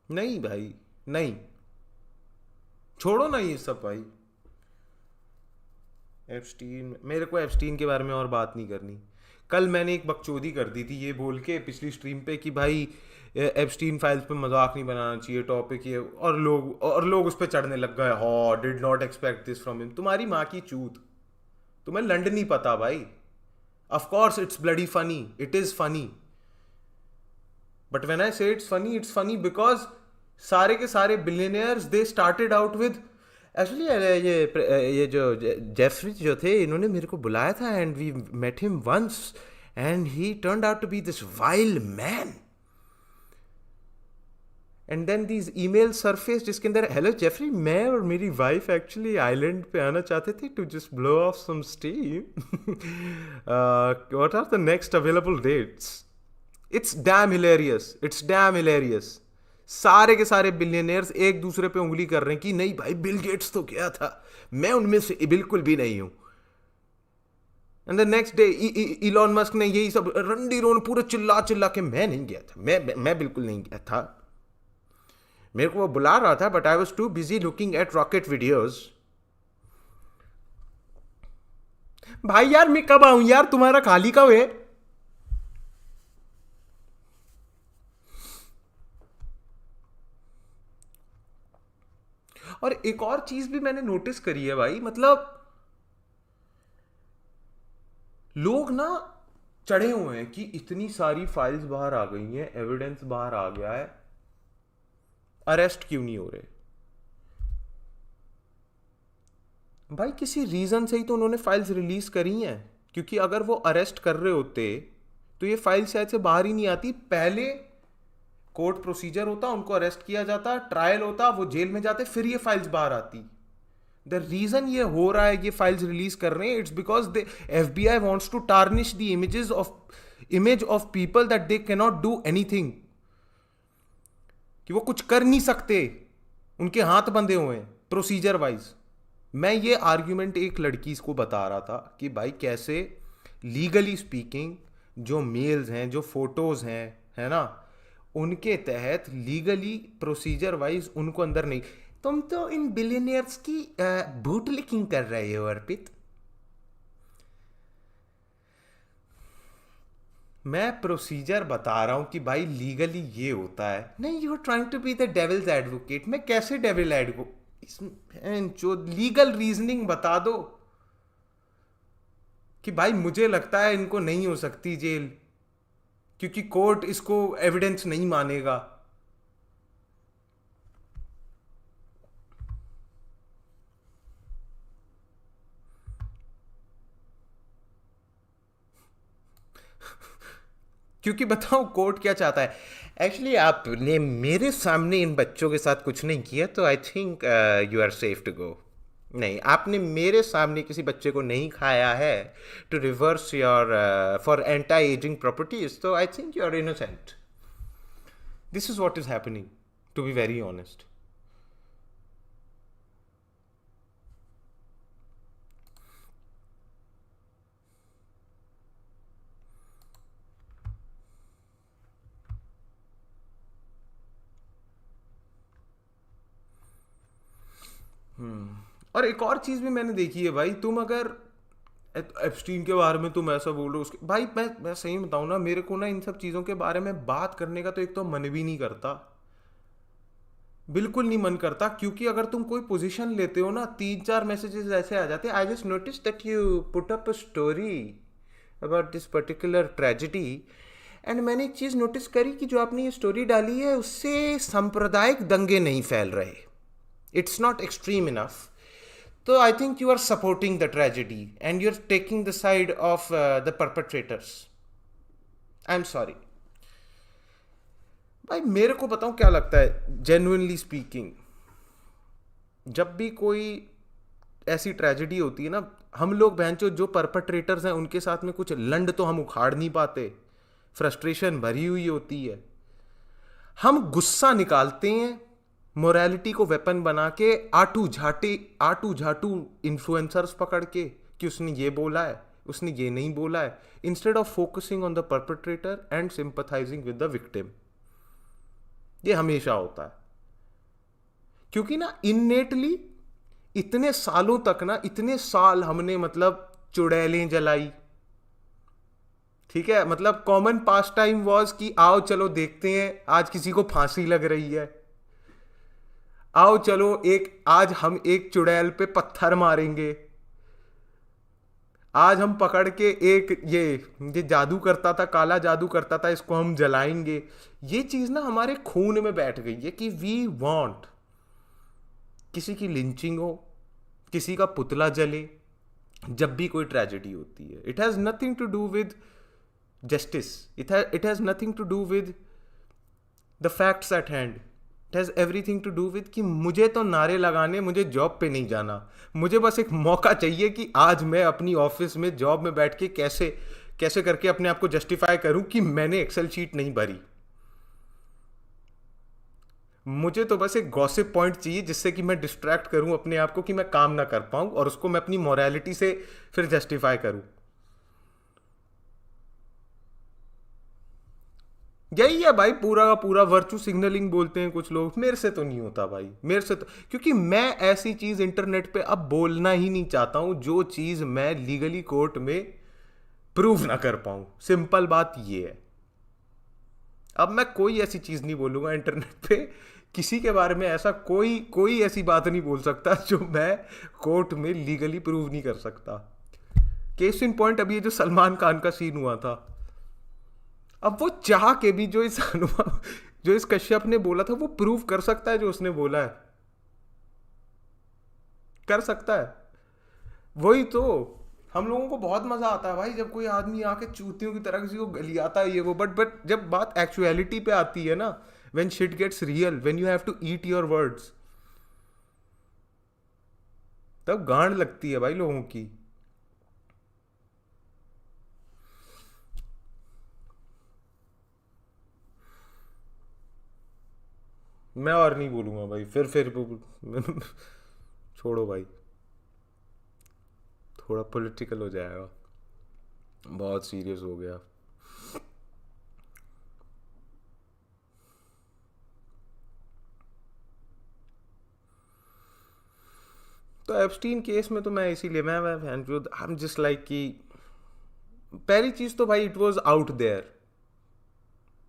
नहीं भाई, नहीं, छोड़ो ना ये सब भाई। एप्स्टीन, मेरे को एप्स्टीन के बारे में और बात नहीं करनी। कल मैंने एक बकचोदी कर दी थी ये बोल के पिछली स्ट्रीम पे कि भाई एप्स्टीन फाइल्स पे मजाक नहीं बनाना चाहिए, टॉपिक ये, और लोग उस पर चढ़ने लग गए, हो did not expect this from him. तुम्हारी माँ की चूत, तुम्हें लंड नहीं पता भाई। Of course it's bloody funny, it is funny, but when I से इट्स फनी बिकॉज सारे के सारे billionaires they started out with, actually ये जो जेफरी जो थे, इन्होंने मेरे को बुलाया था and we met him once and he turned out to be this wild man. And then these email surface जिसके अंदर, हेलो जेफरी, मैं और मेरी वाइफ एक्चुअली आइलैंड पे आना चाहते थे to just blow off some steam, what are the next available dates. It's damn hilarious, it's damn hilarious. सारे के सारे बिलियनियर्स एक दूसरे पे उंगली कर रहे हैं कि नहीं भाई बिल गेट्स तो गया था, मैं उनमें से बिल्कुल भी नहीं हूं। And the next day Elon Musk ने यही सब रंडी रोन पूरे चिल्ला चिल्ला के, मैं नहीं गया था, मैं बिल्कुल नहीं गया था, मेरे को वो बुला रहा था but I was too busy looking at rocket videos. भाई यार मैं कब आऊं यार, तुम्हारा खाली कब है? और एक और चीज भी मैंने नोटिस करी है भाई, मतलब लोग ना चढ़े हुए हैं कि इतनी सारी फाइल्स बाहर आ गई हैं, एविडेंस बाहर आ गया है, अरेस्ट क्यों नहीं हो रहे? भाई किसी रीजन से ही तो उन्होंने फाइल्स रिलीज करी हैं, क्योंकि अगर वो अरेस्ट कर रहे होते तो ये फाइल शायद से बाहर ही नहीं आती। पहले कोर्ट प्रोसीजर होता, उनको अरेस्ट किया जाता, ट्रायल होता, वो जेल में जाते, फिर ये फाइल्स बाहर आती। द रीजन ये हो रहा है, ये फाइल्स रिलीज कर रहे हैं, it's because the FBI wants to tarnish the image of people that they can not do anything, कि वो कुछ कर नहीं सकते, उनके हाथ बंधे हुए हैं प्रोसीजर वाइज। मैं ये आर्ग्यूमेंट एक लड़की को बता रहा था कि भाई कैसे लीगली स्पीकिंग जो मेल्स हैं, जो फोटोज हैं, है ना, उनके तहत लीगली प्रोसीजर वाइज उनको अंदर नहीं। तुम तो इन बिलियनियर्स की बूट लिकिंग कर रहे हो अर्पित। मैं प्रोसीजर बता रहा हूं कि भाई लीगली ये होता है। नहीं, you are trying to be the devil's advocate. मैं कैसे डेविल एडवोकेट? जो लीगल रीजनिंग बता दो कि भाई मुझे लगता है इनको नहीं हो सकती जेल, क्योंकि कोर्ट इसको एविडेंस नहीं मानेगा। क्योंकि बताओ कोर्ट क्या चाहता है। एक्चुअली आपने मेरे सामने इन बच्चों के साथ कुछ नहीं किया, तो I think you are safe to go. नहीं, आपने मेरे सामने किसी बच्चे को नहीं खाया है to reverse your for anti aging properties, तो I think you are innocent. This is what is happening, to be very honest. और एक और चीज भी मैंने देखी है भाई, तुम अगर एप्स्टीन के बारे में तुम ऐसा बोल रहे हो, उसके भाई मैं सही बताऊं ना, मेरे को ना इन सब चीज़ों के बारे में बात करने का तो एक तो मन भी नहीं करता, बिल्कुल नहीं मन करता। क्योंकि अगर तुम कोई पोजीशन लेते हो ना, 3-4 मैसेजेस ऐसे आ जाते हैं, I just notice that you put up a story about this particular tragedy, and मैंने एक चीज़ नोटिस करी कि जो आपने ये स्टोरी डाली है उससे सांप्रदायिक दंगे नहीं फैल रहे, इट्स नॉट एक्सट्रीम इनफ। तो I think you are supporting the tragedy and you are taking the side of the perpetrators. I am sorry भाई, मेरे को बताऊं क्या लगता है, जेन्युइनली स्पीकिंग, जब भी कोई ऐसी ट्रेजेडी होती है ना, हम लोग बहनचो जो परपट्रेटर्स हैं उनके साथ में कुछ लंड तो हम उखाड़ नहीं पाते, फ्रस्ट्रेशन भरी हुई होती है, हम गुस्सा निकालते हैं मोरालिटी को वेपन बना के, आटू झाटू इन्फ्लुएंसर्स पकड़ के कि उसने ये बोला है, उसने ये नहीं बोला है, instead of focusing on the perpetrator and sympathising with the victim. ये हमेशा होता है। क्योंकि ना इननेटली इतने सालों तक ना, इतने साल हमने मतलब चुड़ैलें जलाई, ठीक है, मतलब कॉमन पास टाइम वॉज कि आओ चलो देखते हैं आज किसी को फांसी लग रही है, आओ चलो एक आज हम एक चुड़ैल पे पत्थर मारेंगे, आज हम पकड़ के एक ये जादू करता था, काला जादू करता था, इसको हम जलाएंगे। ये चीज ना हमारे खून में बैठ गई है कि वी वांट किसी की लिंचिंग हो, किसी का पुतला जले जब भी कोई ट्रेजेडी होती है। It has nothing to do with justice, it has nothing to do with the facts at hand, it has everything to do with कि मुझे तो नारे लगाने, मुझे जॉब पे नहीं जाना, मुझे बस एक मौका चाहिए कि आज मैं अपनी ऑफिस में जॉब में बैठ के कैसे कैसे करके अपने आप को जस्टिफाई करूं कि मैंने एक्सेल शीट नहीं भरी। मुझे तो बस एक गॉसिप पॉइंट चाहिए जिससे कि मैं डिस्ट्रैक्ट करूं अपने आप को कि मैं काम ना कर पाऊं, और उसको मैं अपनी मोरालिटी से फिर जस्टिफाई करूं। यही है भाई, पूरा का पूरा वर्चू सिग्नलिंग बोलते हैं कुछ लोग। मेरे से तो नहीं होता भाई, मेरे से तो, क्योंकि मैं ऐसी चीज इंटरनेट पे अब बोलना ही नहीं चाहता हूं जो चीज मैं लीगली कोर्ट में प्रूव ना कर पाऊं। सिंपल बात ये है, अब मैं कोई ऐसी चीज नहीं बोलूंगा इंटरनेट पे, किसी के बारे में ऐसा कोई कोई ऐसी बात नहीं बोल सकता जो मैं कोर्ट में लीगली प्रूव नहीं कर सकता। केस इन पॉइंट अभी ये जो सलमान खान का सीन हुआ था, अब वो चाह के भी जो इस अनुमान जो इस कश्यप ने बोला था वो प्रूव कर सकता है जो उसने बोला है, कर सकता है। वही तो, हम लोगों को बहुत मजा आता है भाई जब कोई आदमी आके चूतियों की तरह किसी को गलियाता है ये वो, बट जब बात एक्चुअलिटी पे आती है ना, when shit gets real, when you have to eat your words, तब गांड लगती है भाई लोगों की। मैं और नहीं बोलूंगा भाई, फिर छोड़ो भाई, थोड़ा पॉलिटिकल हो जाएगा, बहुत सीरियस हो गया। तो एप्स्टीन केस में तो मैं इसीलिए मैं आई एम जस्ट लाइक कि पहली चीज तो भाई it was out there,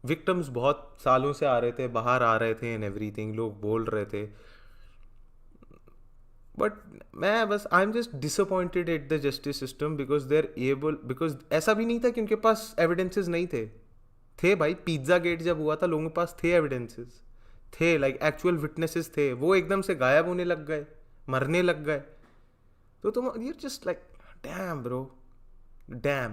victims बहुत सालों से आ रहे थे, बाहर आ रहे थे एंड एवरीथिंग, लोग बोल रहे थे, बट मैं बस I am just disappointed at the justice system because they are able, because ऐसा भी नहीं था कि उनके पास एविडेंसेस नहीं थे, थे भाई। पिज्जा गेट जब हुआ था लोगों के पास थे एविडेंसेस, थे लाइक एक्चुअल विटनेसेस थे, वो एकदम से गायब होने लग गए, मरने लग गए। तो तुम you just like damn bro, damn,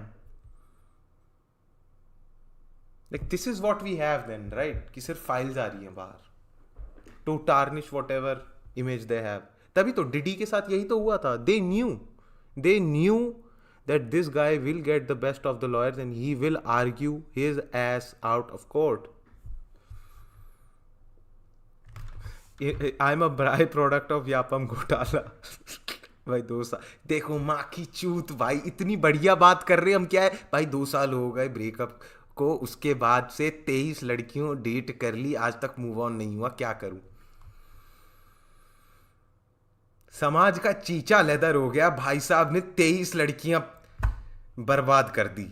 like this is what we have then, right, कि सिर्फ फाइल्स आ रही हैं बाहर to tarnish whatever image they have. तभी तो डिडी के साथ यही तो हुआ था, they knew that this guy will get the best of the lawyers and he will argue his ass out of court. I'm a byproduct of यापम घोटाला भाई 2 साल, देखो माँ की चूत भाई, इतनी बढ़िया बात कर रहे हम, क्या है भाई 2 साल हो गए ब्रेकअप को, उसके बाद से 23 लड़कियों डेट कर ली, आज तक मूव ऑन नहीं हुआ, क्या करूं। समाज का चीचा लेदर हो गया भाई साहब ने 23 लड़कियां बर्बाद कर दी।